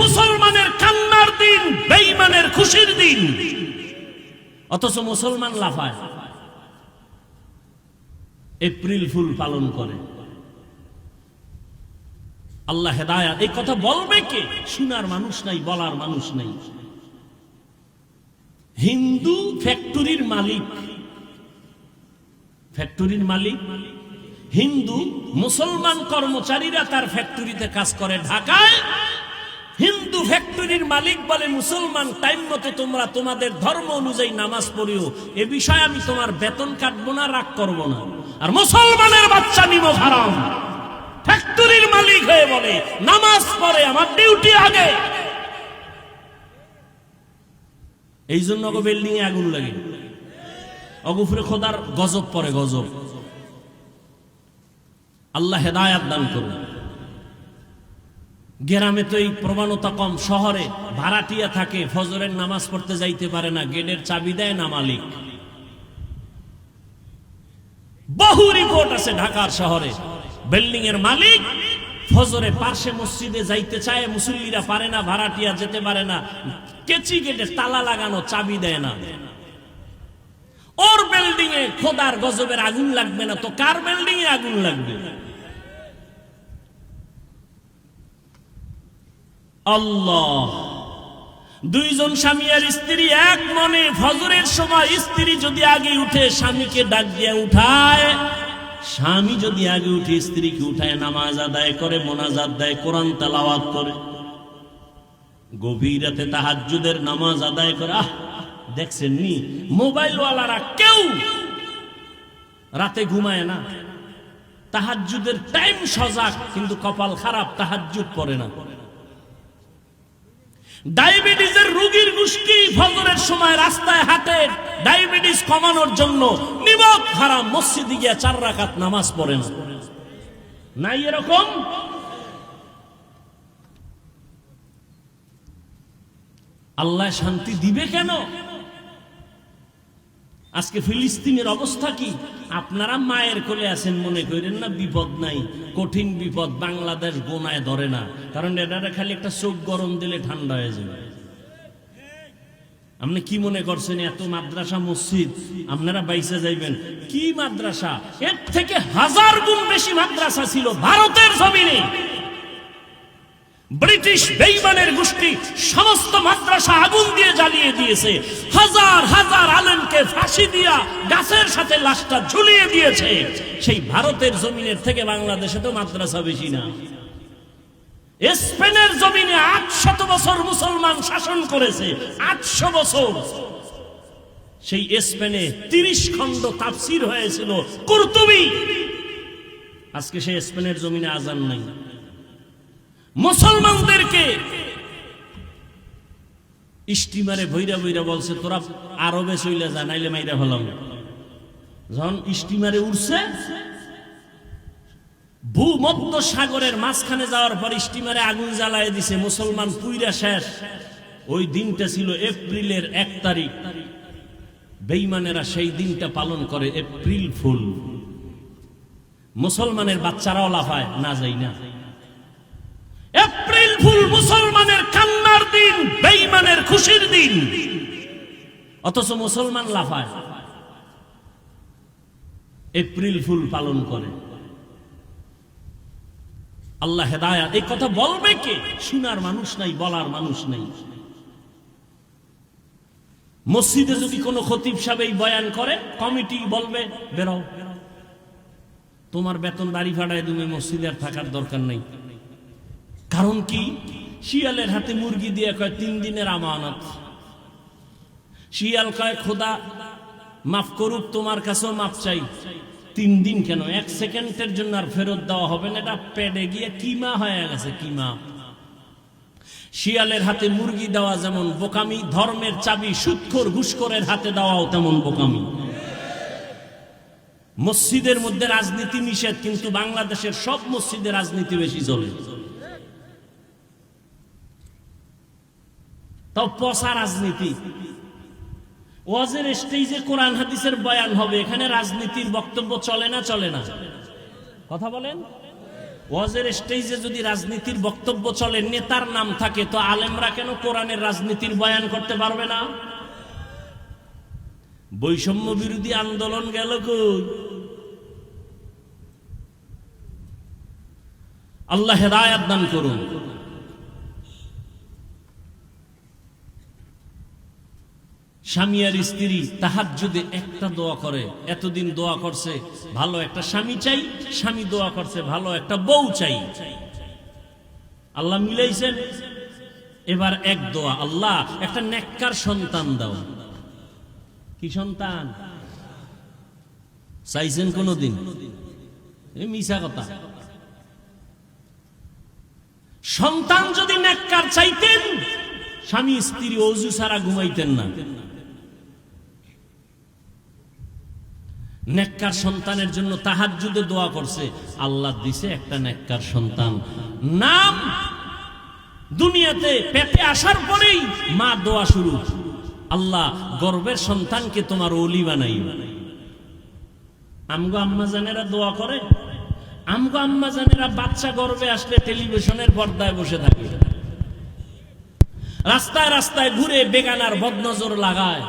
মুসলমানের কান্নার দিন, বেঈমানের খুশির দিন, অথচ মুসলমান লাফায়, এপ্রিল ফুল পালন করে। আল্লাহ হেদায়াত। এই কথা বলবে কে? শোনার মানুষ নাই, বলার মানুষ নাই। হিন্দু ফ্যাক্টরির মালিক, ফ্যাক্টরির মালিক হিন্দু, মুসলমান কর্মচারীরা তার ফ্যাক্টরিতে কাজ করে ঢাকায়। হিন্দু ফ্যাক্টরির মালিক বলে মুসলমান টাইম মতো তোমরা তোমাদের ধর্ম অনুযায়ী নামাজ পড়িও, এ বিষয়ে আমি তোমার বেতন কাটবো না, রাগ করবো না। আর মুসলমানের বাচ্চা নিমক হারাম ফ্যাক্টরির মালিক হয়ে বলে নামাজ পড়ে, আমার ডিউটি আগে। এই জন্য ওগো বিল্ডিং এ আগুন লাগে, অগুফরে খোদার গজব পড়ে, গজব। আল্লাহ হেদায়াত দান করুন। গ্রামে তো এই প্রবণতা কম, শহরে ভাড়াটিয়া থাকে, ফজরের নামাজ পড়তে যাইতে পারে না, গেটের চাবি দেয় না মালিক। বহু রিপোর্ট আছে ঢাকার শহরে, বিল্ডিং এর মালিক ফজরে পার্শ্বে মসজিদে যাইতে চায়, মুসল্লিরা পারে না, ভাড়াটিয়া যেতে পারে না, কেচি গেটে তালা লাগানো, চাবি দেয় না। ওর বিল্ডিং এ খোদার গজবের আগুন লাগবে না তো কার বিল্ডিং এ আগুন লাগবে? আল্লাহ। দুইজন স্বামী আর স্ত্রী এক মনে ফজরের সময় স্ত্রী যদি আগে উঠে স্বামীকে ডাক দিয়ে উঠায়, স্বামী যদি আগে উঠে স্ত্রীকে উঠায়, নামাজ আদায় করে, মোনাজাত দেয়, কোরআন তেলাওয়াত করে, গভীর রাতে তাহাজ্জুদের নামাজ আদায় করে। দেখছেন নি মোবাইল ওয়ালারা কেউ রাতে ঘুমায় না, তাহাজ্জুদের টাইম সজাগ, কিন্তু কপাল খারাপ, তাহাজ্জুদ পড়ে না। ডায়াবেটিসের রোগীর গোষ্ঠী ফজরের সময় রাস্তায় হাঁটে, ডায়াবেটিস কমানোর জন্য নিমক হারাম, মসজিদে গিয়ে 4 রাকাত নামাজ পড়ে না। নাই এরকম? আল্লাহ শান্তি দিবে কেন? আজকে ফিলিস্তিনের অবস্থা কি? আপনারা মায়ের কোলে আছেন, মনে করেন না বিপদ নাই, কঠিন বিপদ। বাংলাদেশ গোনায় ধরে না, কারণ এটারে খালি একটা চোখ গরম দিলে ঠান্ডা হয়ে যাবে। আপনি কি মনে করছেন এত মাদ্রাসা মসজিদ আপনারা বাইসে যাইবেন? কি মাদ্রাসা? এর থেকে 1000 গুণ বেশি মাদ্রাসা ছিল ভারতের জমিনে। ব্রিটিশ বেঈমানের গোষ্ঠী সমস্ত মাদ্রাসা আগুন দিয়ে জ্বালিয়ে দিয়েছে, হাজার হাজার আলেমকে ফাঁসি দিয়া গাছের সাথে লাশটা ঝুলিয়ে দিয়েছে। সেই ভারতের জমিনের থেকে বাংলাদেশে তো মাদ্রাসা বেশি না। স্পেনের জমিনে 800 বছর মুসলমান শাসন করেছে, 800 বছর। সেই স্পেনে 30 খণ্ড তাফসীর হয়েছিল কুরতুবী। আজকে সেই স্পেনের জমিনে আজান নাই। মুসলমানদেরকে স্টিমারে ভৈরা ভৈরা বলছে তোরা আরবে চইলা যা, নাইলে মাইরা ফেলাম। যখন স্টিমারে উঠছে, ভূমধ্য সাগরের মাঝখানে যাওয়ার পর স্টিমারে আগুন জ্বালায় দিছে, মুসলমান পুইরা শেষ। ওই দিনটা ছিল এপ্রিলের 1 তারিখ। বেঈমানেরা সেই দিনটা পালন করে এপ্রিল ফুল। মুসলমানের বাচ্চারাও লাফায়, না যাই না। এপ্রিল ফুল মুসলমানের কান্নার দিন, বেঈমানের খুশির দিন, অথচ মুসলমান লাফায়, এপ্রিল ফুল পালন করে। আল্লাহ হেদায়াত। এই কথা বলবে কে? শোনার মানুষ নাই, বলার মানুষ নাই। মসজিদে যদি কোনো খতিব সাহেব এই বয়ান করে, কমিটি বলবে বেরো, তোমার বেতন দাড়ি ফাটায় তুমি মসজিদে আর থাকার দরকার নেই। কারণ কি? শিয়ালের হাতে মুরগি দিয়ে কয় 3 দিনের আমানত। শিয়াল কয় খোদা মাফ করুক, তোমার কাছেও মাফ চাই। 3 দিন কেন, 1 সেকেন্ডের জন্য আর ফেরত দেওয়া হবে না, এটা পেটে গিয়ে কিমা হয়ে গেছে, কিমা। শিয়ালের হাতে মুরগি দেওয়া যেমন বোকামি, ধর্মের চাবি সুদখোর ঘুষখোরের হাতে দেওয়াও তেমন বোকামি। মসজিদের মধ্যে রাজনীতি নিষেধ, কিন্তু বাংলাদেশের সব মসজিদে রাজনীতি বেশি চলে। তাও পচা রাজনীতি। ওয়াজের স্টেজে কোরআন হাদিসের বয়ান হবে, এখানে রাজনীতির বক্তব্য চলে না? চলে না? কথা বলেন। ওয়াজের স্টেজে যদি রাজনীতির বক্তব্য চলে, নেতার নাম থাকে, তো আলেমরা কেন কোরআনের রাজনীতির বয়ান করতে পারবে না? বৈষম্য বিরোধী আন্দোলন গেল কই? আল্লাহ হেদায়েত দান করুন। স্বামী আর স্ত্রী তাহাজ্জুদে একটা দোয়া করে, এতদিন দোয়া করছে ভালো একটা স্বামী চাই, স্বামী দোয়া করছে ভালো একটা বউ চাই, আল্লাহ মিলাইছেন। এবার এক দোয়া, আল্লাহ একটা নেককার সন্তান দাও। কি সন্তান চাইছেন কোনদিন? মিছা কথা। সন্তান যদি নেককার চাইতেন, স্বামী স্ত্রী ওযু ছাড়া ঘুমাইতেন না। নেককার সন্তানের জন্য তাহাজ্জুদে দোয়া করছে, আল্লাহ দিছে একটা নেককার সন্তান। নাম দুনিয়াতে পেটে আসার পরেই মা দোয়া শুরু, আল্লাহ গর্ভের সন্তানকে তোমার ওলি বানাই। আমগো আম্মা জানেরা দোয়া করে, আমগো আম্মা জানেরা বাচ্চা গর্ভে আসলে টেলিভিশনের পর্দায় বসে থাকে, রাস্তায় রাস্তায় ঘুরে বেগানার বদনজর লাগায়।